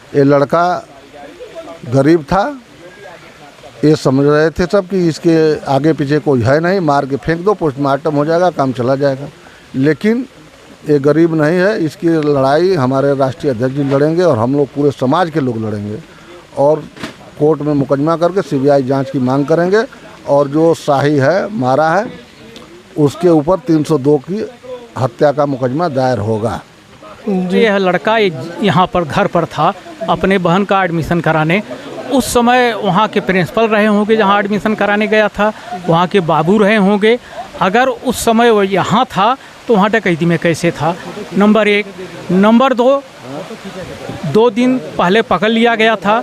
ये लड़का गरीब था, ये समझ रहे थे सब कि इसके आगे पीछे कोई है नहीं, मार के फेंक दो, पोस्टमार्टम हो जाएगा, काम चला जाएगा। लेकिन ये गरीब नहीं है, इसकी लड़ाई हमारे राष्ट्रीय अध्यक्ष जी लड़ेंगे और हम लोग पूरे समाज के लोग लड़ेंगे और कोर्ट में मुकदमा करके सीबीआई जांच की मांग करेंगे। और जो शाही है, मारा है, उसके ऊपर 302 की हत्या का मुकदमा दायर होगा। यह लड़का यहाँ पर घर पर था अपने बहन का एडमिशन कराने। उस समय वहाँ के प्रिंसिपल रहे होंगे जहाँ एडमिशन कराने गया था, वहाँ के बाबू रहे होंगे। अगर उस समय वो यहाँ था तो वहाँ डकैती में कैसे था, नंबर 1। नंबर 2 दिन पहले पकड़ लिया गया था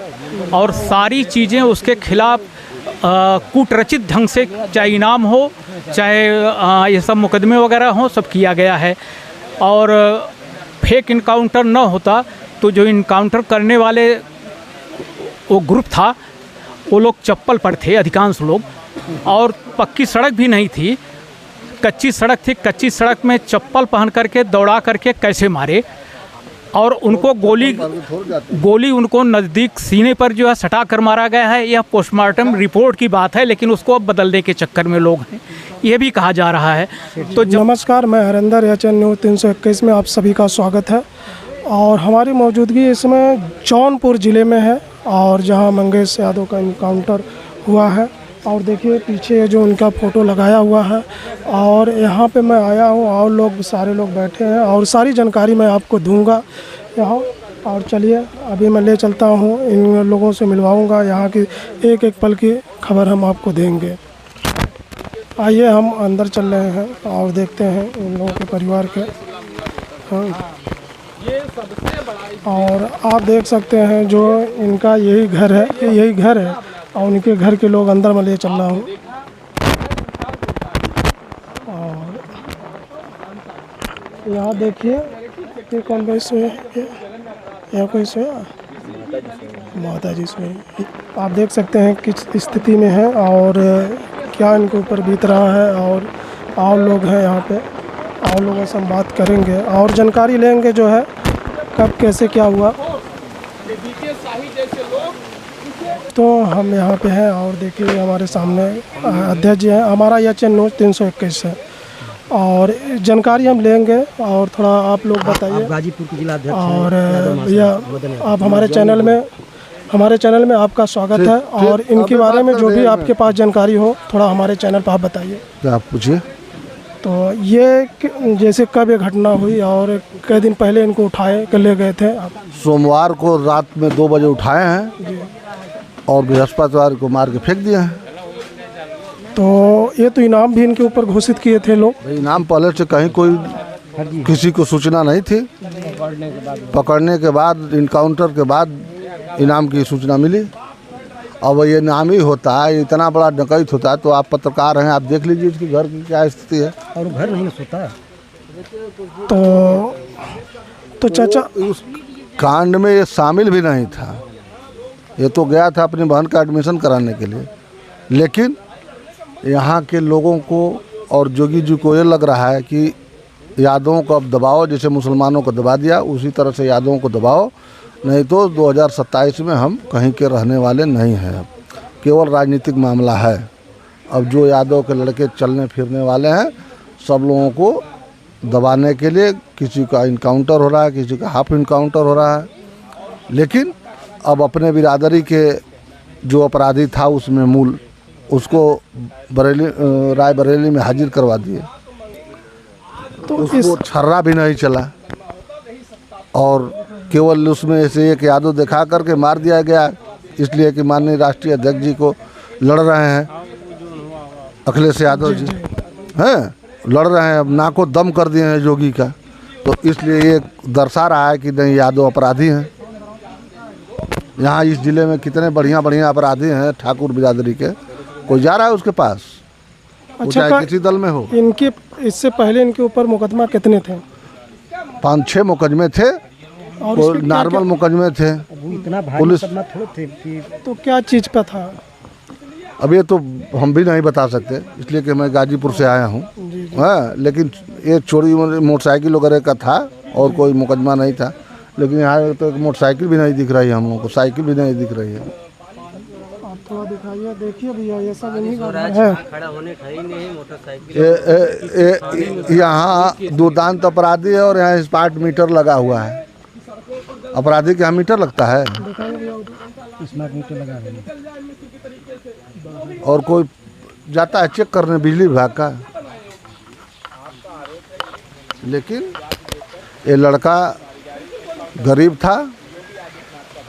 और सारी चीज़ें उसके खिलाफ कूटरचित ढंग से, चाहे इनाम हो चाहे ये सब मुकदमे वगैरह हो, सब किया गया है। और फेक इनकाउंटर न होता तो जो इनकाउंटर करने वाले वो ग्रुप था, वो लोग चप्पल पर थे अधिकांश लोग, और पक्की सड़क भी नहीं थी, कच्ची सड़क थी। कच्ची सड़क में चप्पल पहन करके दौड़ा करके कैसे मारे, और उनको गोली उनको नज़दीक सीने पर जो है सटा कर मारा गया है। यह पोस्टमार्टम रिपोर्ट की बात है, लेकिन उसको अब बदलने के चक्कर में लोग हैं, ये भी कहा जा रहा है। तो नमस्कार, मैं हरिंदर, एचएन न्यूज़ 321 में आप सभी का स्वागत है। और हमारी मौजूदगी इसमें जौनपुर ज़िले में है और जहां मंगेश यादव का इनकाउंटर हुआ है। और देखिए पीछे जो उनका फ़ोटो लगाया हुआ है, और यहाँ पे मैं आया हूँ और लोग सारे लोग बैठे हैं और सारी जानकारी मैं आपको दूंगा यहाँ। और चलिए अभी मैं ले चलता हूँ, इन लोगों से मिलवाऊंगा, यहाँ की एक एक पल की खबर हम आपको देंगे। आइए हम अंदर चल रहे हैं और देखते हैं इन लोगों के परिवार के। हाँ, और आप देख सकते हैं जो इनका यही घर है और उनके घर के लोग अंदर में ले चल रहा हूँ। और यहाँ देखिए ये कौन भाई सोए, यहाँ कोई सोया, माता जी सोए। आप देख सकते हैं किस स्थिति में है और क्या इनके ऊपर बीत रहा है। और लोग हैं यहाँ पे, और लोगों से हम बात करेंगे और जानकारी लेंगे जो है कब कैसे क्या हुआ। तो हम यहाँ पे हैं और देखिए हमारे सामने अध्यक्ष जी हैं, हमारा एचएन न्यूज़ 321 है और जानकारी हम लेंगे। और थोड़ा आप लोग बताइए। गाजीपुर के जिला अध्यक्ष और भैया आप हमारे चैनल में आपका स्वागत है। और इनके बारे में जो भी आपके पास जानकारी हो थोड़ा हमारे चैनल पर आप बताइए। आप पूछिए। तो ये जैसे कब ये घटना हुई और कई दिन पहले इनको उठाए कर ले गए थे आप? सोमवार को रात में 2 बजे उठाए हैं और बृहस्पतिवार को मार के फेंक दिए हैं। तो ये तो इनाम भी इनके ऊपर घोषित किए थे लोग। इनाम पहले से कहीं कोई किसी को सूचना नहीं थी, पकड़ने के बाद इनकाउंटर के बाद इनाम की सूचना मिली। अब ये इनाम ही होता है, इतना बड़ा डकैत होता है। तो आप पत्रकार हैं, आप देख लीजिए इसके घर की क्या स्थिति है। और घर नहीं सोता है। तो चाचा उस कांड में ये शामिल भी नहीं था, ये तो गया था अपनी बहन का एडमिशन कराने के लिए। लेकिन यहाँ के लोगों को और जोगी जी को ये लग रहा है कि यादवों को अब दबाओ, जैसे मुसलमानों को दबा दिया उसी तरह से यादवों को दबाओ, नहीं तो 2027 में हम कहीं के रहने वाले नहीं हैं। केवल राजनीतिक मामला है। अब जो यादव के लड़के चलने फिरने वाले हैं, सब लोगों को दबाने के लिए किसी का इनकाउंटर हो रहा है, किसी का हाफ इनकाउंटर हो रहा है। लेकिन अब अपने बिरादरी के जो अपराधी था उसमें मूल, उसको रायबरेली में हाजिर करवा दिए। तो उसको छर्रा भी नहीं चला और केवल उसमें से एक यादव दिखा करके मार दिया गया, इसलिए कि माननीय राष्ट्रीय अध्यक्ष जी को लड़ रहे हैं अखिलेश यादव जी हैं, लड़ रहे हैं। अब नाको दम कर दिए हैं योगी का, तो इसलिए ये दर्शा रहा है कि नहीं यादव अपराधी हैं। यहाँ इस ज़िले में कितने बढ़िया अपराधी हैं ठाकुर बिरादरी के, कोई जा रहा है उसके पास, अच्छा, चाहे किसी दल में हो। इनके इससे पहले इनके ऊपर मुकदमा कितने थे? 5-6 मुकदमे थे और नॉर्मल मुकदमे थे। इतना भारी पुलिस मुकदमा थोड़े थे कि तो क्या चीज़ पे था? अब ये तो हम भी नहीं बता सकते, इसलिए कि मैं गाजीपुर से आया हूँ। हाँ, लेकिन ये चोरी मोटरसाइकिल वगैरह का था और कोई मुकदमा नहीं था। लेकिन यहाँ तो एक मोटरसाइकिल भी नहीं दिख रही है, हम लोगों को साइकिल भी नहीं दिख रही है। आप थोड़ा दिखाइए, देखिए भैया ये सब इन्हीं का घर है। यहाँ दुर्दांत अपराधी है और यहाँ स्मार्ट मीटर लगा हुआ है। अपराधी के यहाँ मीटर लगता है स्मार्ट मीटर लगा रहे हैं। और कोई जाता है चेक करने बिजली विभाग का, लेकिन ये लड़का गरीब था,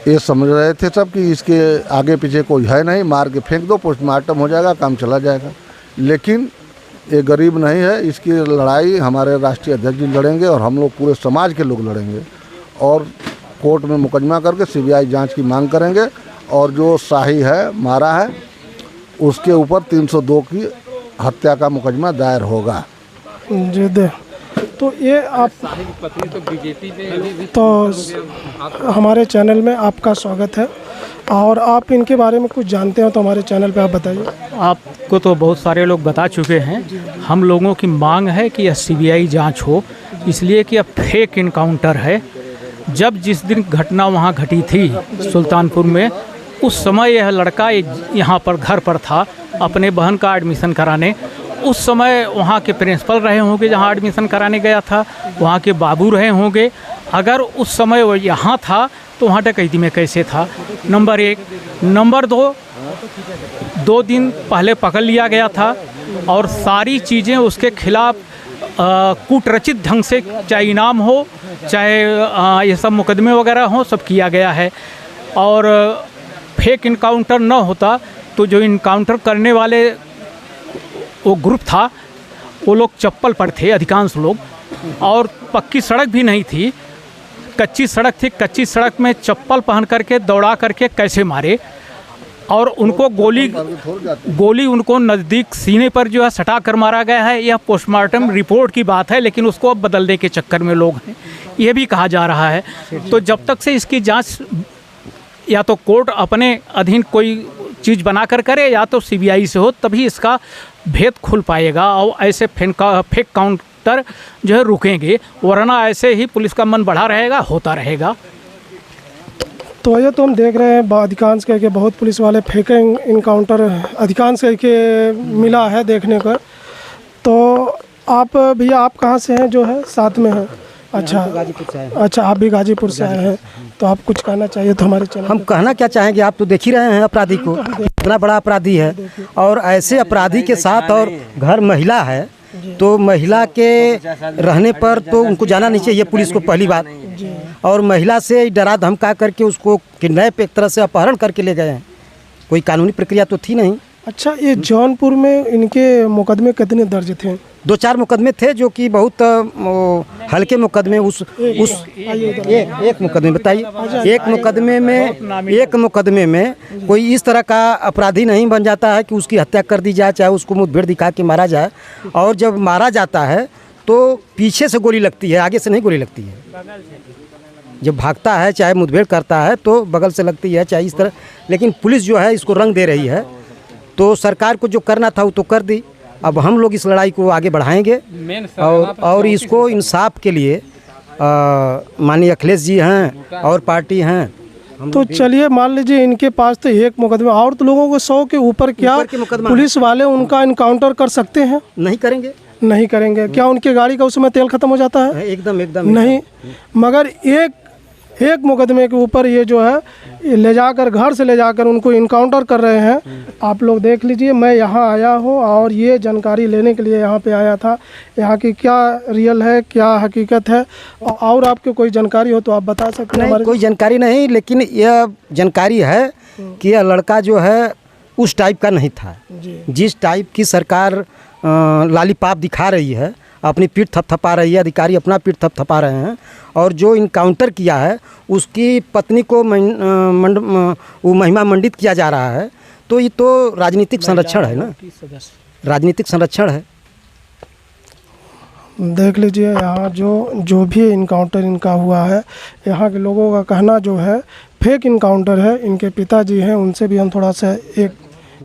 ये समझ रहे थे सब कि इसके आगे पीछे कोई है नहीं, मार के फेंक दो, पोस्टमार्टम हो जाएगा, काम चला जाएगा। लेकिन ये गरीब नहीं है, इसकी लड़ाई हमारे राष्ट्रीय अध्यक्ष जी लड़ेंगे और हम लोग पूरे समाज के लोग लड़ेंगे और कोर्ट में मुकदमा करके सीबीआई जांच की मांग करेंगे। और जो शाही है, मारा है, उसके ऊपर 302 की हत्या का मुकदमा दायर होगा। जी दे तो ये आप तो हमारे चैनल में आपका स्वागत है और आप इनके बारे में कुछ जानते हो तो हमारे चैनल पे आप बताइए। आपको तो बहुत सारे लोग बता चुके हैं। हम लोगों की मांग है कि यह सीबीआई जांच हो, इसलिए कि अब फेक इनकाउंटर है। जब जिस दिन घटना वहाँ घटी थी सुल्तानपुर में, उस समय यह लड़का यहाँ पर घर पर था अपने बहन का एडमिशन कराने। उस समय वहाँ के प्रिंसिपल रहे होंगे जहाँ एडमिशन कराने गया था, वहाँ के बाबू रहे होंगे। अगर उस समय वो यहाँ था तो वहाँ डकैती में कैसे था, नंबर 1। नंबर 2 दिन पहले पकड़ लिया गया था और सारी चीज़ें उसके खिलाफ कूटरचित ढंग से, चाहे इनाम हो चाहे ये सब मुकदमे वगैरह हो, सब किया गया है। और फेक इनकाउंटर न होता तो जो इनकाउंटर करने वाले वो ग्रुप था, वो लोग चप्पल पर थे अधिकांश लोग, और पक्की सड़क भी नहीं थी, कच्ची सड़क थी। कच्ची सड़क में चप्पल पहन करके दौड़ा करके कैसे मारे, और उनको गोली उनको नज़दीक सीने पर जो है सटा कर मारा गया है। यह पोस्टमार्टम रिपोर्ट की बात है, लेकिन उसको अब बदलने के चक्कर में लोग हैं, ये भी कहा जा रहा है। तो जब तक से इसकी जांच या तो कोर्ट अपने अधीन कोई चीज़ बनाकर करे या तो सीबीआई से हो, तभी इसका भेद खुल पाएगा और ऐसे फेक काउंटर जो है रुकेंगे, वरना ऐसे ही पुलिस का मन बढ़ा रहेगा, होता रहेगा। तो ये तो हम देख रहे हैं अधिकांश करके बहुत पुलिस वाले फेक इनकाउंटर अधिकांश करके मिला है देखने को। तो आप भैया आप कहाँ से हैं जो है साथ में हैं? अच्छा, गाजीपुर से आए हैं। अच्छा, आप भी गाजीपुर से आए हैं, तो आप कुछ कहना चाहिए तो हमारे चैनल हम कहना क्या चाहेंगे, आप तो देख ही रहे हैं अपराधी को, इतना बड़ा अपराधी है। और ऐसे अपराधी के साथ और घर महिला है, तो महिला के रहने पर तो उनको जाना नहीं चाहिए पुलिस को, पहली बात। और महिला से डरा धमका करके उसको किडनैप एक तरह से अपहरण करके ले गए हैं, कोई कानूनी प्रक्रिया तो थी नहीं। अच्छा, ये जौनपुर में इनके मुकदमे कितने दर्ज थे? 2-4 मुकदमे थे जो कि बहुत हल्के मुकदमे। एक मुकदमे बताइए, एक मुकदमे में कोई इस तरह का अपराधी नहीं बन जाता है कि उसकी हत्या कर दी जाए, चाहे उसको मुठभेड़ दिखा के मारा जाए। और जब मारा जाता है तो पीछे से गोली लगती है, आगे से नहीं गोली लगती है। जब भागता है चाहे मुठभेड़ करता है तो बगल से लगती है, चाहे इस तरह। लेकिन पुलिस जो है इसको रंग दे रही है, तो सरकार को जो करना था वो तो कर दी। अब हम लोग इस लड़ाई को आगे बढ़ाएंगे और इसको इंसाफ के लिए माननीय अखिलेश जी हैं और पार्टी हैं। तो चलिए, मान लीजिए इनके पास तो एक मुकदमा, और तो लोगों को 100 के ऊपर क्या पुलिस वाले उनका इनकाउंटर कर सकते हैं? नहीं करेंगे, नहीं करेंगे। क्या उनकी गाड़ी का उस समय तेल खत्म हो जाता है? एकदम नहीं। मगर एक मुकदमे के ऊपर ये जो है ले जाकर, घर से ले जाकर उनको इनकाउंटर कर रहे हैं। आप लोग देख लीजिए, मैं यहाँ आया हूँ और ये जानकारी लेने के लिए यहाँ पे आया था, यहाँ की क्या रियल है, क्या हकीकत है। और आपको कोई जानकारी हो तो आप बता सकते हैं? कोई जानकारी नहीं, लेकिन यह जानकारी है कि यह लड़का जो है उस टाइप का नहीं था जिस टाइप की सरकार लालीपाप दिखा रही है, अपनी पीठ थपथपा रही है, अधिकारी अपना पीठ थपथपा रहे हैं। और जो इनकाउंटर किया है उसकी पत्नी को वो महिमा मंडित किया जा रहा है, तो ये तो राजनीतिक संरक्षण है ना, राजनीतिक संरक्षण है। देख लीजिए, यहाँ जो भी इनकाउंटर इनका हुआ है, यहाँ के लोगों का कहना जो है फेक इनकाउंटर है। इनके पिताजी हैं, उनसे भी हम थोड़ा सा एक